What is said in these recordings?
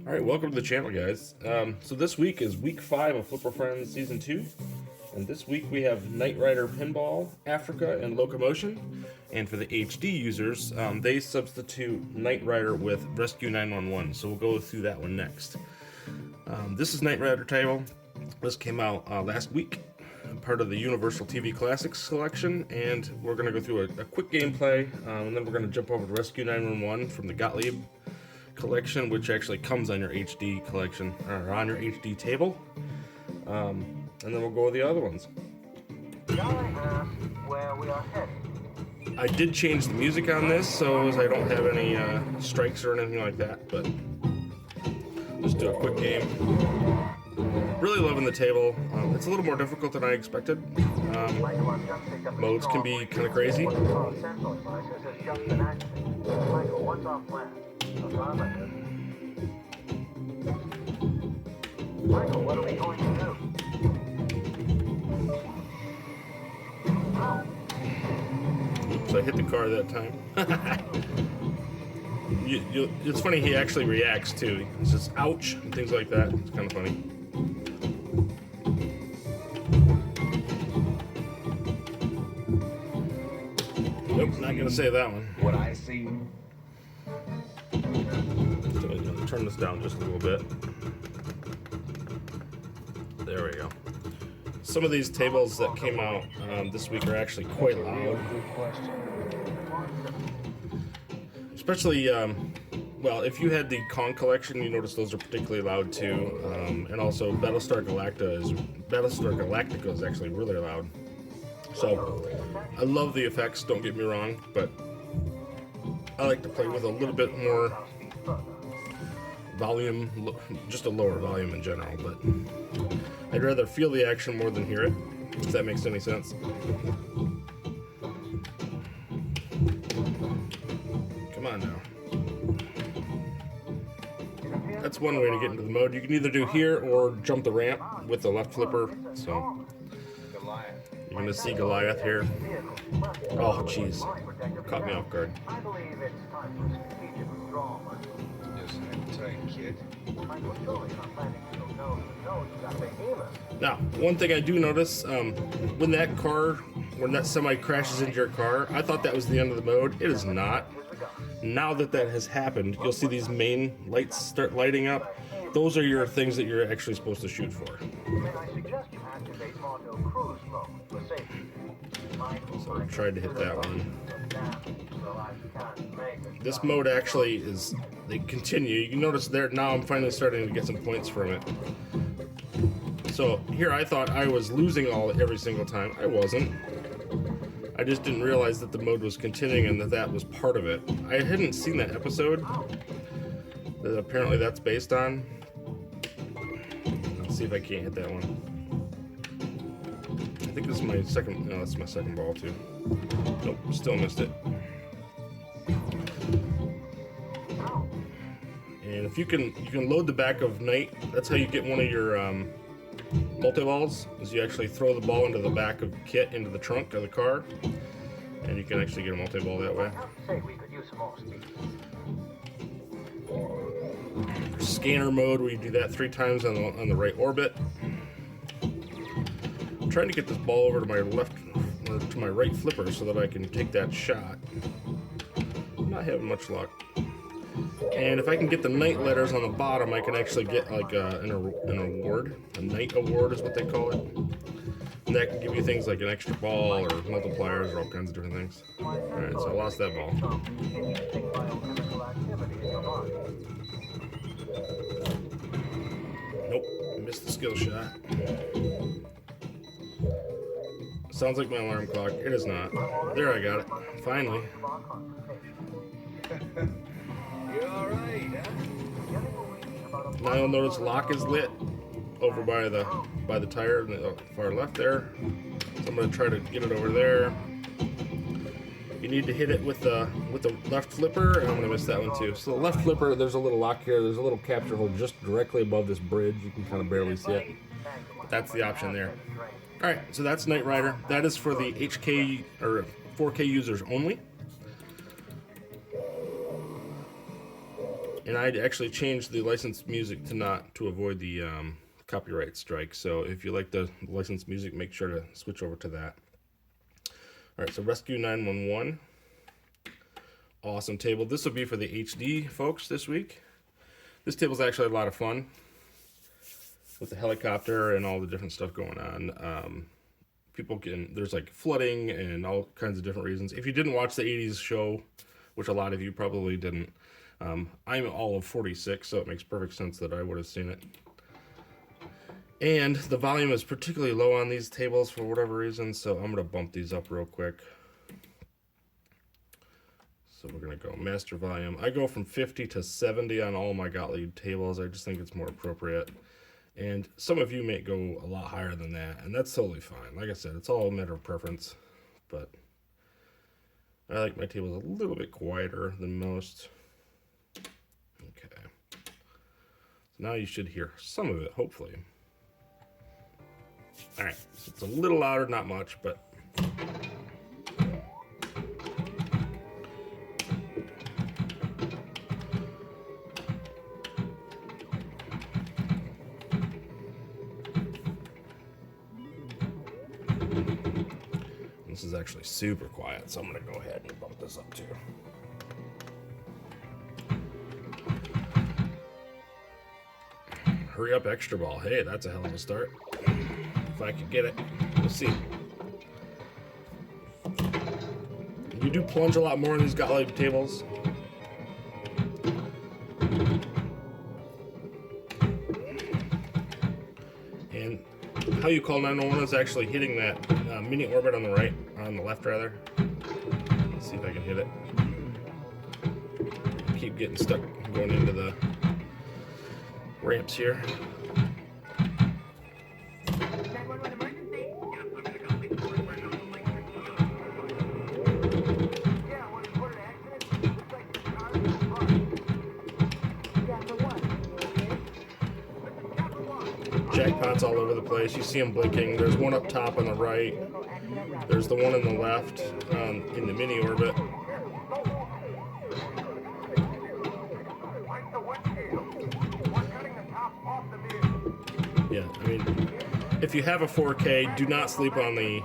Alright, welcome to the channel, guys. So this week is week 5 of Flipper Friends Season 2. And this week we have Knight Rider Pinball, Africa, and Locomotion. And for the HD users, they substitute Knight Rider with Rescue 911. So we'll go through that one next. This is Knight Rider table. This came out last week, part of the Universal TV Classics collection. And we're going to go through a quick gameplay, and then we're going to jump over to Rescue 911 from the Gottlieb collection, which actually comes on your HD collection, or on your HD table. And then we'll go with the other ones. Where we are headed. I did change the music on this, so I don't have any strikes or anything like that, but just do a quick game. Really loving the table. It's a little more difficult than I expected. Modes can be kind of crazy. Michael, what are we going to do? Oops, I hit the car that time. It's funny, he actually reacts too. He says, ouch, and things like that. It's kind of funny. Nope, not going to say that one. What I see. Turn this down just a little bit. There we go. Some of these tables that came out this week are actually quite loud. Especially, well, if you had the Kong collection, you notice those are particularly loud too. And also Battlestar Galactica is actually really loud. So, I love the effects, don't get me wrong, but I like to play with a little bit more volume, just a lower volume in general, but I'd rather feel the action more than hear it, if that makes any sense. Come on now. That's one way to get into the mode. You can either do here or jump the ramp with the left flipper, so you're going to see Goliath here. Oh, jeez. Caught me off guard. I believe it's time for strategic withdrawal. Just hang tight, kid. Michael, surely you're not planning to go nose to nose with that behemoth. Now, one thing I do notice, when that semi crashes into your car, I thought that was the end of the mode. It is not. Now that has happened, you'll see these main lights start lighting up. Those are your things that you're actually supposed to shoot for. Then I suggest you activate auto cruise mode for safety. So I tried to hit that one. This mode actually is, they continue. You can notice there, now I'm finally starting to get some points from it. So here I thought I was losing every single time. I wasn't. I just didn't realize that the mode was continuing and that was part of it. I hadn't seen that episode that apparently that's based on. Let's see if I can't hit that one. I think this is my second, no, that's my second ball too. Nope, still missed it. And if you can load the back of Knight. That's how you get one of your multi-balls, is you actually throw the ball into the back of Kit, into the trunk of the car, and you can actually get a multi-ball that way. I have to say we could use some more speed. Scanner mode, where you do that 3 times on the right orbit. I'm trying to get this ball over to my left, or to my right flipper, so that I can take that shot. I'm not having much luck. And if I can get the Knight letters on the bottom, I can actually get like an award. A Knight award is what they call it. And that can give you things like an extra ball or multipliers or all kinds of different things. Alright, so I lost that ball. Nope, I missed the skill shot. Sounds like my alarm clock. It is not. There, I got it. Finally. You alright, huh? Now you'll notice lock is lit over by the tire in the far left there. So I'm going to try to get it over there. You need to hit it with the left flipper, and I'm going to miss that one too. So the left flipper, there's a little lock here. There's a little capture hole just directly above this bridge. You can kind of barely see it. But that's the option there. Alright, so that's Knight Rider. That is for the HK or 4K users only. And I actually changed the licensed music to avoid the copyright strike. So if you like the licensed music, make sure to switch over to that. All right, so Rescue 911. Awesome table. This will be for the HD folks this week. This table's actually a lot of fun with the helicopter and all the different stuff going on. There's like flooding and all kinds of different reasons. If you didn't watch the 80s show, which a lot of you probably didn't, I'm all of 46, so it makes perfect sense that I would have seen it. And the volume is particularly low on these tables for whatever reason, so I'm going to bump these up real quick. So we're going to go master volume. I go from 50 to 70 on all my Gottlieb tables. I just think it's more appropriate. And some of you may go a lot higher than that, and that's totally fine. Like I said, it's all a matter of preference, but I like my tables a little bit quieter than most. Okay. So now you should hear some of it, hopefully. All right, so it's a little louder, not much, but this is actually super quiet, so I'm gonna go ahead and bump this up too. Hurry up, extra ball. Hey, that's a hell of a start. If I could get it. We'll see. You do plunge a lot more on these Gottlieb tables. And how you call 911 is actually hitting that mini orbit on the left rather. Let's see if I can hit it. Keep getting stuck going into the ramps here. Jackpots all over the place. You see them blinking. There's one up top on the right. There's the one on the left in the mini orbit. Yeah, I mean, if you have a 4K, do not sleep on the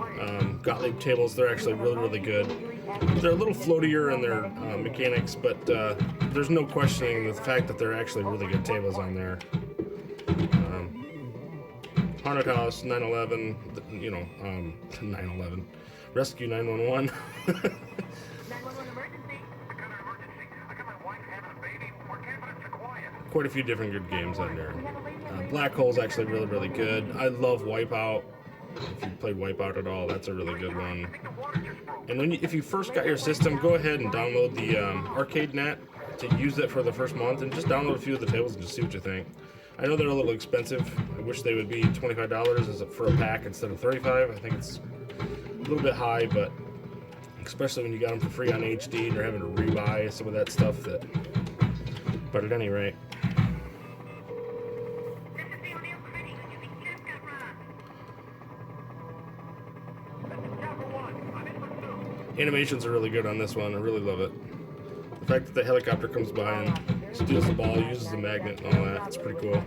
Gottlieb tables. They're actually really, really good. They're a little floatier in their mechanics, but there's no questioning the fact that they're actually really good tables on there. Haunted House, 911, 911, Rescue 911. Quite a few different good games on there. Black Hole's actually really, really good. I love Wipeout. If you played Wipeout at all, that's a really good one. And if you first got your system, go ahead and download the ArcadeNet to use it for the first month, and just download a few of the tables and just see what you think. I know they're a little expensive. I wish they would be $25 for a pack instead of $35. I think it's a little bit high, but especially when you got them for free on HD and you're having to rebuy some of that stuff. But at any rate. Animations are really good on this one. I really love it. The fact that the helicopter comes by and steals the ball, uses the magnet and all that, it's pretty cool.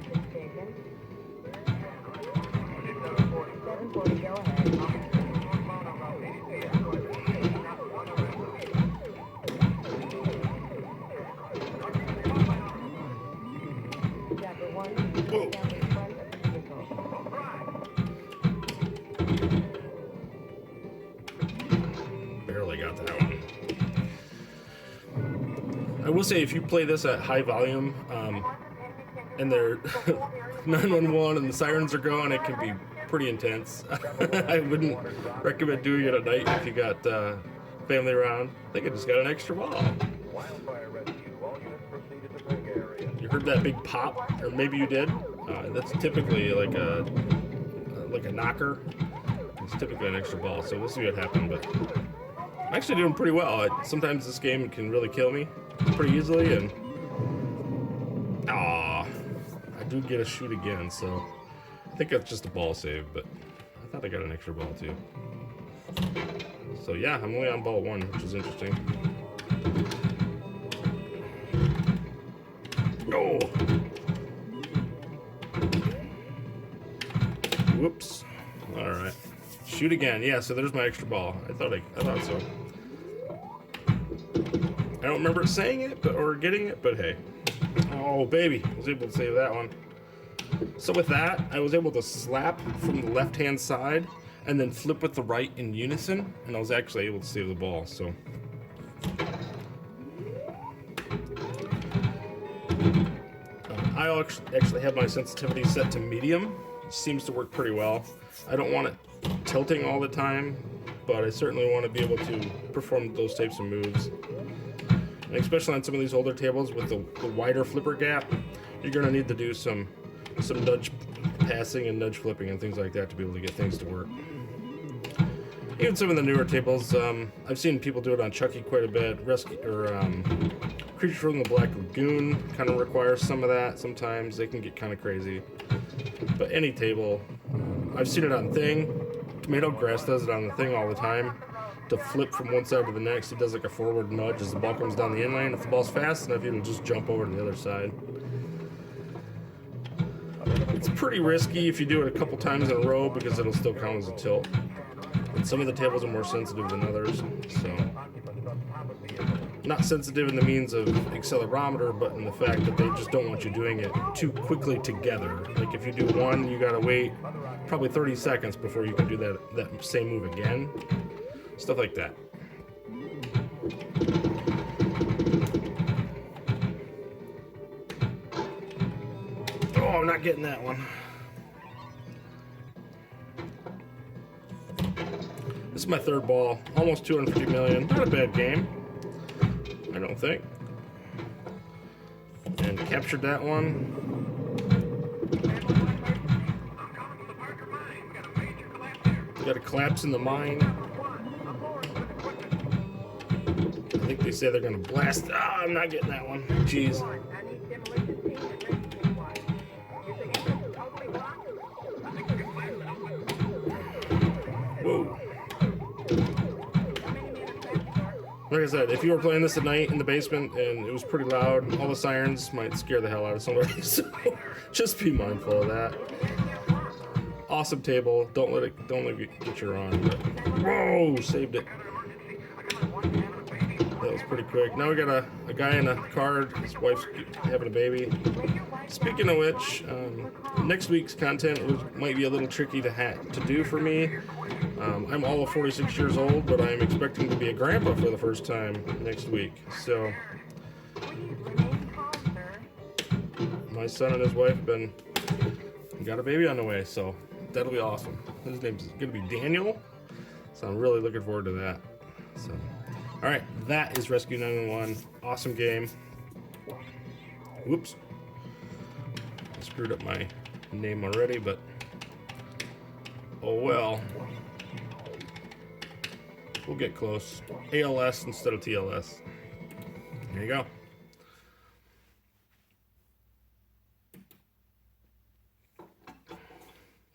Whoa. Barely got that one. I will say, if you play this at high volume, and they're 911 and the sirens are going, it can be pretty intense. I wouldn't recommend doing it at night if you got family around. I think I just got an extra ball. You heard that big pop, or maybe you did. That's typically like a knocker. It's typically an extra ball, so we'll see what happens. But I'm actually doing pretty well. Sometimes this game can really kill me pretty easily, and I do get a shoot again, so I think that's just a ball save, but I thought I got an extra ball too. So yeah, I'm only on ball 1, which is interesting. Whoops. All right. Shoot again. Yeah, so there's my extra ball. I thought so. I don't remember saying it or getting it, but hey. Oh, baby. I was able to save that one. So with that, I was able to slap from the left-hand side and then flip with the right in unison, and I was actually able to save the ball, so. I actually have my sensitivity set to medium. It seems to work pretty well. I don't want it tilting all the time, but I certainly want to be able to perform those types of moves. And especially on some of these older tables with the wider flipper gap, you're going to need to do some nudge passing and nudge flipping and things like that to be able to get things to work. Even some of the newer tables, I've seen people do it on Chucky quite a bit. Creature from the Black Lagoon kind of requires some of that. Sometimes they can get kind of crazy. But any table, I've seen it on Thing. Tomato Grass does it on the Thing all the time. To flip from one side to the next, he does like a forward nudge as the ball comes down the in lane. If the ball's fast enough, he'll just jump over to the other side. It's pretty risky if you do it a couple times in a row because it'll still count as a tilt. And some of the tables are more sensitive than others, so. Not sensitive in the means of accelerometer, but in the fact that they just don't want you doing it too quickly together. Like if you do one, you gotta wait probably 30 seconds before you can do that same move again. Stuff like that. Oh, I'm not getting that one. This is my third ball, almost 250 million. Not a bad game, I don't think. And captured that one. We got a collapse in the mine. I think they say they're gonna blast. Ah, I'm not getting that one. Jeez. Whoa. Like I said, if you were playing this at night in the basement and it was pretty loud, all the sirens might scare the hell out of somebody, so just be mindful of that. Awesome table. Don't let it get you wrong. But, whoa, saved it. That was pretty quick. Now we got a guy in a car. His wife's having a baby. Speaking of which, next week's content might be a little tricky to do for me. I'm all of 46 years old, but I'm expecting to be a grandpa for the first time next week. So my son and his wife got a baby on the way, so that'll be awesome. His name's gonna be Daniel, so I'm really looking forward to that. So, all right, that is Rescue 911. Awesome game. Whoops, I screwed up my name already, but oh well. We'll get close. ALS instead of TLS. There you go.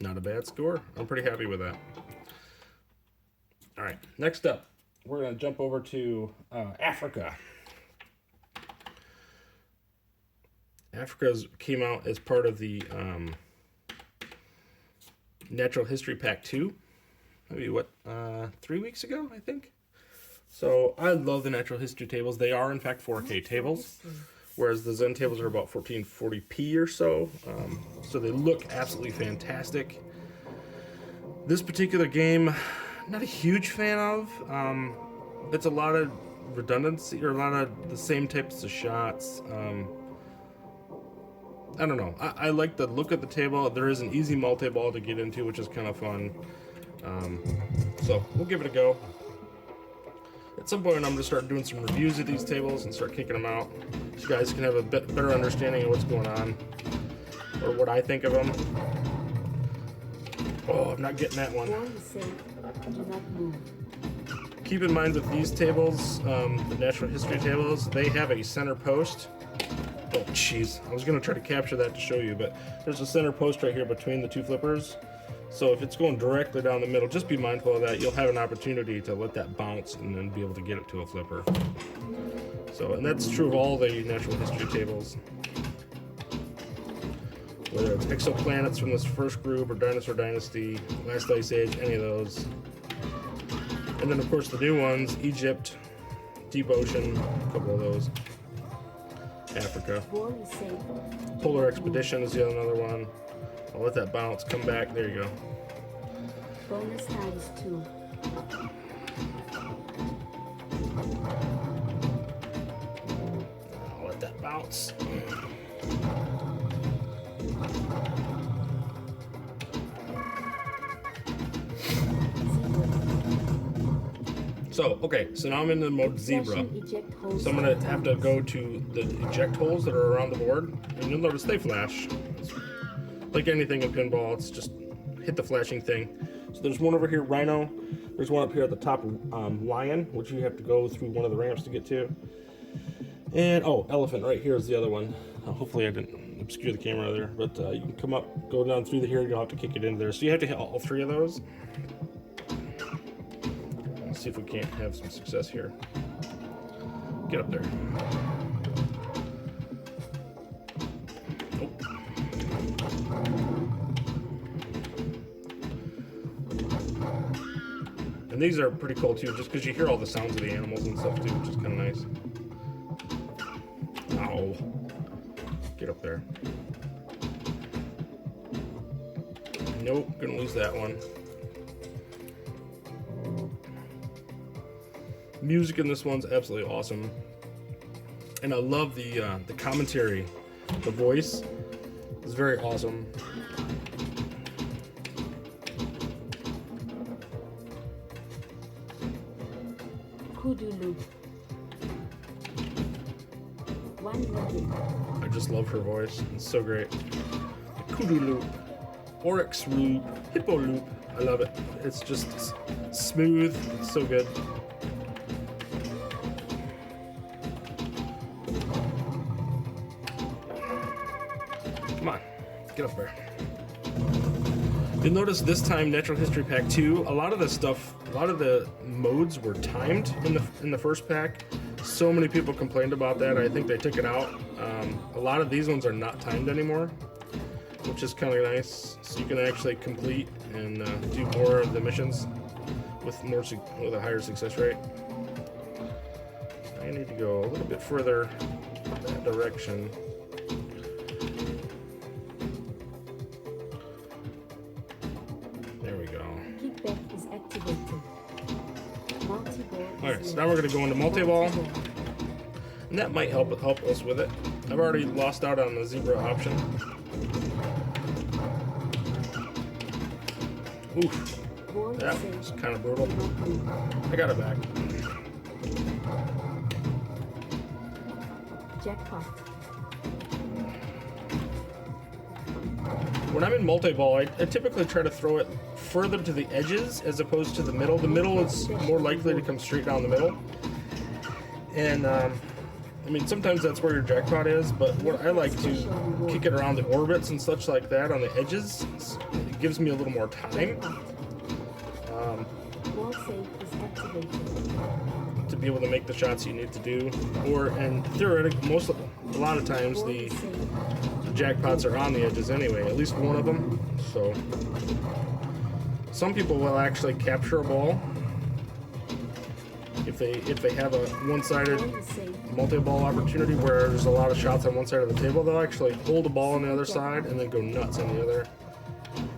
Not a bad score. I'm pretty happy with that. All right, next up, we're going to jump over to Africa. Africa came out as part of the Natural History Pack 2. Maybe, 3 weeks ago, I think? So, I love the natural history tables. They are, in fact, 4K tables, whereas the Zen tables are about 1440p or so. So, they look absolutely fantastic. This particular game, not a huge fan of. It's a lot of redundancy, or a lot of the same types of shots. I don't know. I like the look of the table. There is an easy multi-ball to get into, which is kind of fun. So we'll give it a go. At some point I'm going to start doing some reviews of these tables and start kicking them out so you guys can have a better understanding of what's going on or what I think of them. Oh, I'm not getting that one. Keep in mind with these tables, the natural history tables, they have a center post. Oh jeez, I was going to try to capture that to show you, but there's a center post right here between the two flippers. So if it's going directly down the middle, just be mindful of that. You'll have an opportunity to let that bounce and then be able to get it to a flipper. So, and that's true of all the natural history tables. Whether it's exoplanets from this first group or Dinosaur Dynasty, Last Ice Age, any of those. And then of course the new ones, Egypt, Deep Ocean, a couple of those. Africa. Polar Expedition is the other one. I'll let that bounce, come back, there you go. Bonus times 2. I'll let that bounce. So, okay, so now I'm in the mode Zebra. So I'm gonna have to go to the eject holes that are around the board, and you'll notice they flash. It's like anything in pinball, it's just hit the flashing thing. So there's one over here, Rhino. There's one up here at the top, Lion, which you have to go through one of the ramps to get to. And, oh, Elephant right here is the other one. Hopefully I didn't obscure the camera there, but you can come up, go down through here, you'll have to kick it into there. So you have to hit all 3 of those. Let's see if we can't have some success here. Get up there. Oh. And these are pretty cool too, just because you hear all the sounds of the animals and stuff too, which is kind of nice. Ow. Get up there. Nope, gonna lose that one. Music in this one's absolutely awesome, and I love the commentary. The voice is very awesome. Kudu loop. 1 million. I just love her voice. It's so great. Kudu loop, Oryx loop, Hippo loop. I love it. It's just smooth. It's so good. Come on, get up there. You'll notice this time, Natural History Pack 2, a lot of the stuff, a lot of the modes were timed in the first pack. So many people complained about that. I think they took it out. A lot of these ones are not timed anymore, which is kind of nice. So you can actually complete and do more of the missions with a higher success rate. I need to go a little bit further that direction. There we go. Kickback is activated. Multi-ball. Alright, so now we're going to go into multi-ball, and that might help us with it. I've already lost out on the Zebra option. Oof, that was kind of brutal. I got it back. Jackpot. When I'm in multi-ball, I typically try to throw it further to the edges as opposed to the middle. The middle is more likely to come straight down the middle. And, I mean, sometimes that's where your jackpot is, but what I like to kick it around the orbits and such like that on the edges. It gives me a little more time Wall safe is activated. to be able to make the shots you need to do. And theoretically, a lot of times the jackpots are on the edges anyway, at least one of them. So some people will actually capture a ball if they have a one-sided multi-ball opportunity where there's a lot of shots on one side of the table. They'll actually hold a ball on the other side and then go nuts on the other.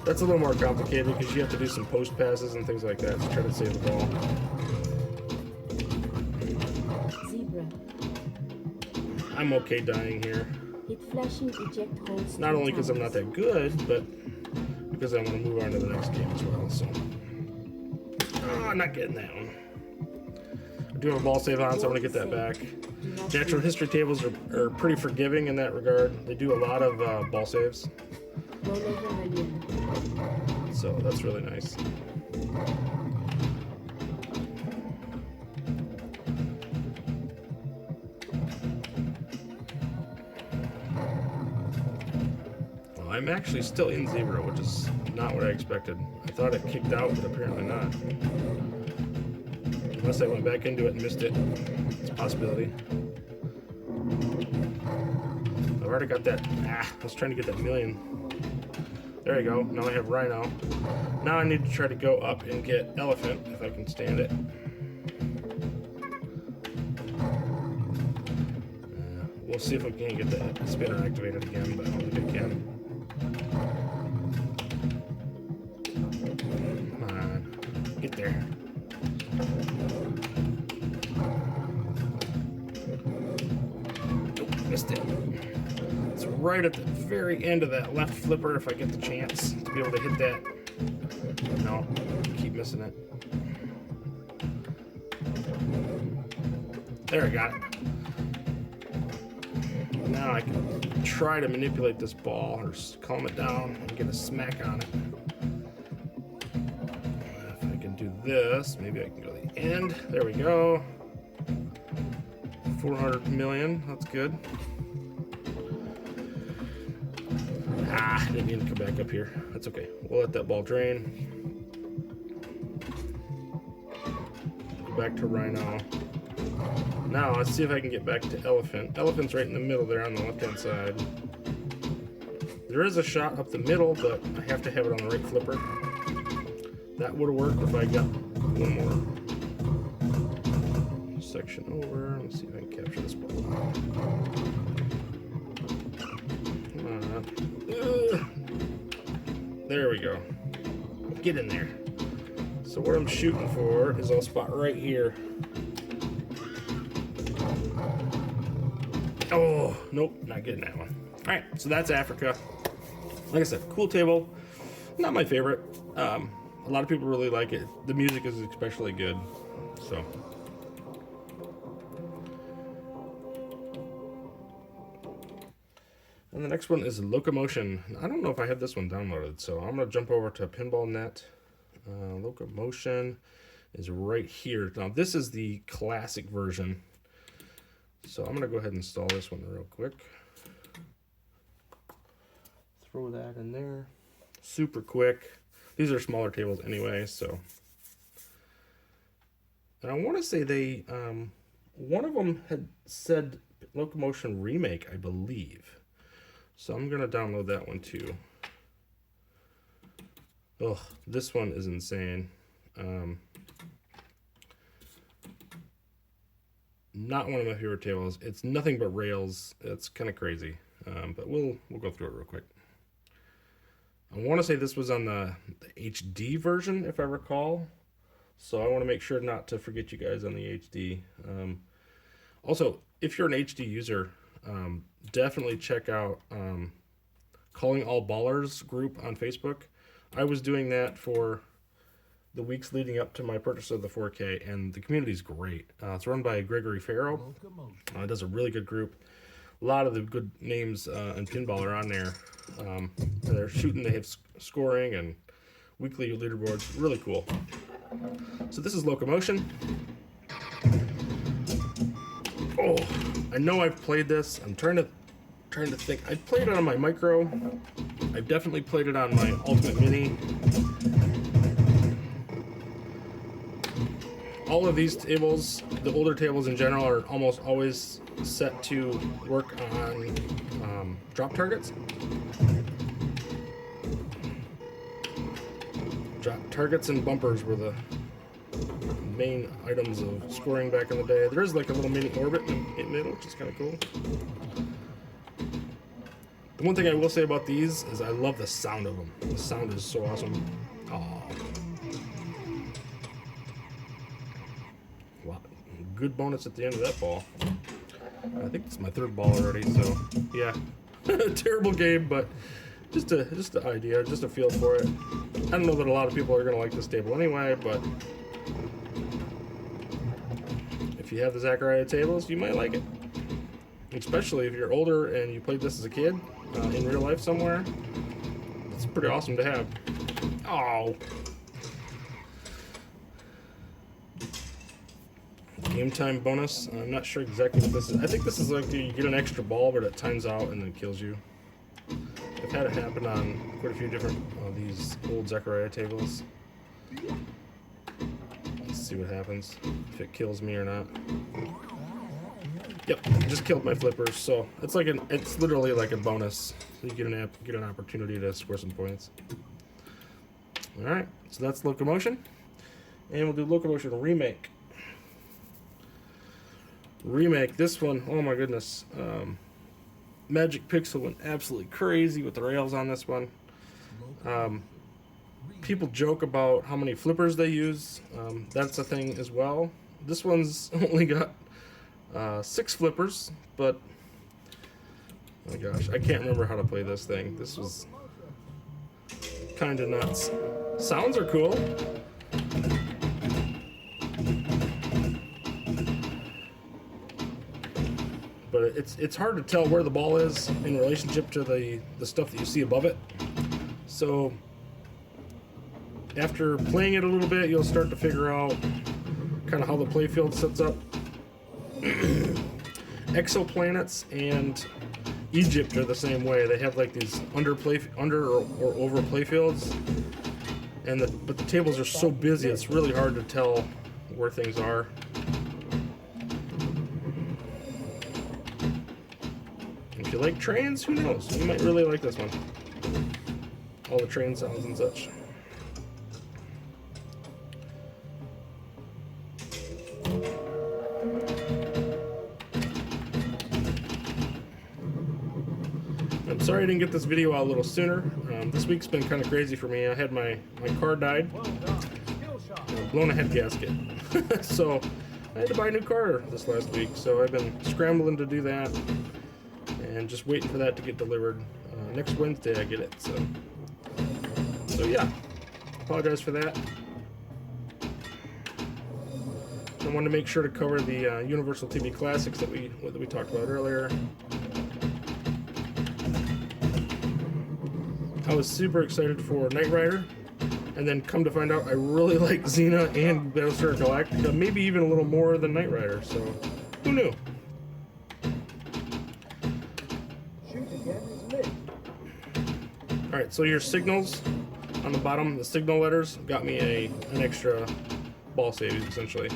That's a little more complicated because you have to do some post passes and things like that to try to save the ball. Zebra. I'm okay dying here. Hit flashing eject holes. Not only because I'm not that good, but because I want to move on to the next game as well. So, I'm not getting that one. I do have a ball save on, so I'm going to get that back. Natural history tables are pretty forgiving in that regard. They do a lot of ball saves. So that's really nice. Well, I'm actually still in Zebra, which is not what I expected. I thought it kicked out, but apparently not. Unless I went back into it and missed it. It's a possibility. already got that. I was trying to get that million. There you go. Now I have Rhino. Now I need to try to go up and get Elephant, if I can stand it. We'll see if we can get that spinner activated again, but I don't think I can. Come on. Get there. Nope, missed it. It's right at the very end of that left flipper if I get the chance to be able to hit that. No, keep missing it. There, I got it. Now I can try to manipulate this ball or calm it down and get a smack on it. If I can do this, maybe I can go to the end. There we go. 400 million, that's good. I didn't need to come back up here. That's okay. We'll let that ball drain. Go back to Rhino. Now, let's see if I can get back to Elephant. Elephant's right in the middle there on the left-hand side. There is a shot up the middle, but I have to have it on the right flipper. That would have worked if I got one more section over. Let's see if I can capture this ball. Come on. There we go. Get in there. So what I'm shooting for is I'll spot right here. Oh, nope, not getting that one. All right, so that's Africa. Like I said, cool table. Not my favorite. A lot of people really like it. The music is especially good. So. And the next one is Locomotion. I don't know if I have this one downloaded, so I'm going to jump over to Pinball.net. Locomotion is right here. Now, this is the classic version. So I'm going to go ahead and install this one real quick. Throw that in there. Super quick. These are smaller tables anyway, so. And I want to say they, one of them had said Locomotion Remake, I believe. So I'm going to download that one too. Oh, this one is insane. Not one of my favorite tables. It's nothing but rails. It's kind of crazy, but we'll go through it real quick. I want to say this was on the HD version, if I recall. So I want to make sure not to forget you guys on the HD. Also, if you're an HD user, definitely check out Calling All Ballers group on Facebook. I was doing that for the weeks leading up to my purchase of the 4K, and the community's great. It's run by Gregory Farrow. It does a really good group. A lot of the good names in pinball are on there. They're shooting, they have scoring and weekly leaderboards. Really cool. So this is Locomotion. Oh, I know I've played this. I'm trying to think. I've played it on my Micro. I've definitely played it on my Ultimate Mini. All of these tables, the older tables in general, are almost always set to work on drop targets. Drop targets and bumpers were the main items of scoring back in the day. There is like a little mini orbit in the middle, which is kind of cool. The one thing I will say about these is I love the sound of them. The sound is so awesome. Oh. Wow. Good bonus at the end of that ball. I think it's my third ball already, so yeah. Terrible game, but just an idea, just a feel for it. I don't know that a lot of people are going to like this table anyway, but if you have the Zachariah tables, you might like it. Especially if you're older and you played this as a kid in real life somewhere. It's pretty awesome to have. Oh. Game time bonus. I'm not sure exactly what this is. I think this is like you get an extra ball, but it times out and then kills you. I've had it happen on quite a few different these old Zachariah tables. Let's see what happens, if it kills me or not. Yep, just killed my flippers, so it's like it's literally like a bonus. So you get an opportunity to score some points. All right, so that's Locomotion, and we'll do Locomotion Remake. Remake, this one, oh my goodness. Magic Pixel went absolutely crazy with the rails on this one. People joke about how many flippers they use. That's a thing as well. This one's only got 6 flippers, but oh my gosh, I can't remember how to play this thing. This was kind of nuts. Sounds are cool. But it's hard to tell where the ball is in relationship to the stuff that you see above it. So after playing it a little bit, you'll start to figure out kind of how the playfield sets up. Exoplanets and Egypt are the same way. They have like these under or over playfields, but the tables are so busy it's really hard to tell where things are. If you like trains, who knows? You might really like this one. All the train sounds and such. I'm sorry I didn't get this video out a little sooner. This week's been kind of crazy for me. I had my car died. Blown a head gasket. So I had to buy a new car this last week. So I've been scrambling to do that and just waiting for that to get delivered. Next Wednesday I get it. So yeah, apologize for that. I wanted to make sure to cover the Universal TV Classics that we talked about earlier. I was super excited for Knight Rider, and then come to find out I really like Xena and Battlestar Galactica, maybe even a little more than Knight Rider, so who knew? Alright, so your signals on the bottom, the signal letters, got me an extra ball save, essentially.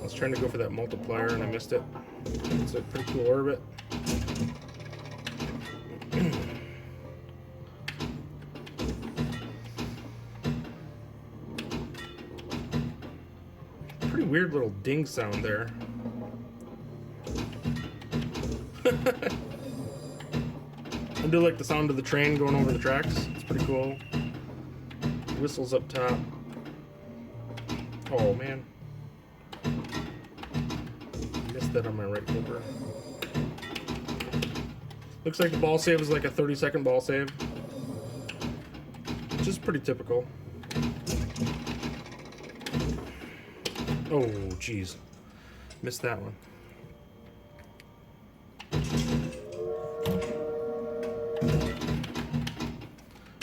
I was trying to go for that multiplier and I missed it. It's a pretty cool orbit. Pretty weird little ding sound there. I do like the sound of the train going over the tracks. It's pretty cool. Whistles up top. Oh man. Missed that on my right flipper. Looks like the ball save is like a 30-second ball save, which is pretty typical. Oh, geez. Missed that one.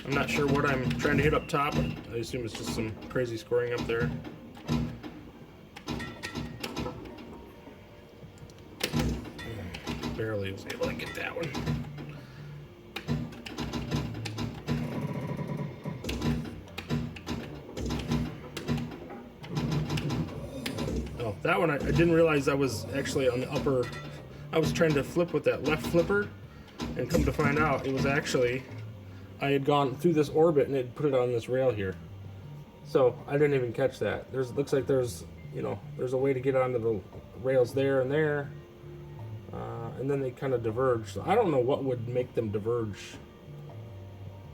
I'm not sure what I'm trying to hit up top. I assume it's just some crazy scoring up there. Barely was able to get that one. Oh, that one I didn't realize I was actually on the upper. I was trying to flip with that left flipper, and come to find out it was actually I had gone through this orbit and it put it on this rail here. So I didn't even catch that. Looks like there's a way to get onto the rails there and there. And then they kind of diverge. So I don't know what would make them diverge.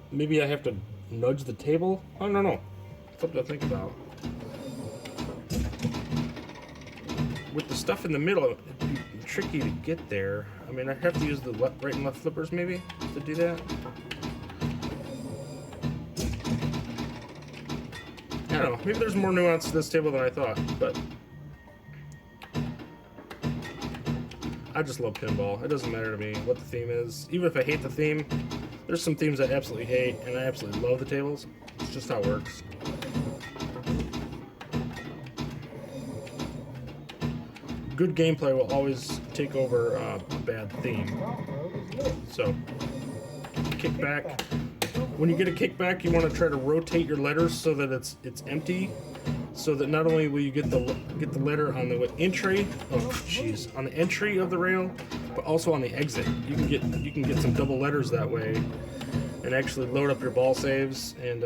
Maybe I have to nudge the table? I don't know. Something to think about. With the stuff in the middle, it'd be tricky to get there. I mean, I'd have to use the right and left flippers maybe to do that. I don't know. Maybe there's more nuance to this table than I thought, but I just love pinball. It doesn't matter to me what the theme is. Even if I hate the theme, there's some themes I absolutely hate, and I absolutely love the tables. It's just how it works. Good gameplay will always take over a bad theme. So, kickback. When you get a kickback, you want to try to rotate your letters so that it's empty so that not only will you get the letter on the entry, on the entry of the rail, but also on the exit. You can get some double letters that way, and actually load up your ball saves and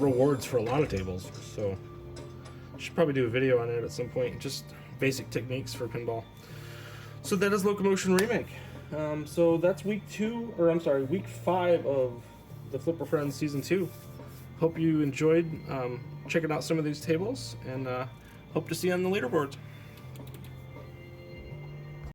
rewards for a lot of tables. So I should probably do a video on it at some point, just basic techniques for pinball. So that is Locomotion Remake. So that's week 5 of the Flipper Friends Season 2. Hope you enjoyed checking out some of these tables, and hope to see you on the leaderboards.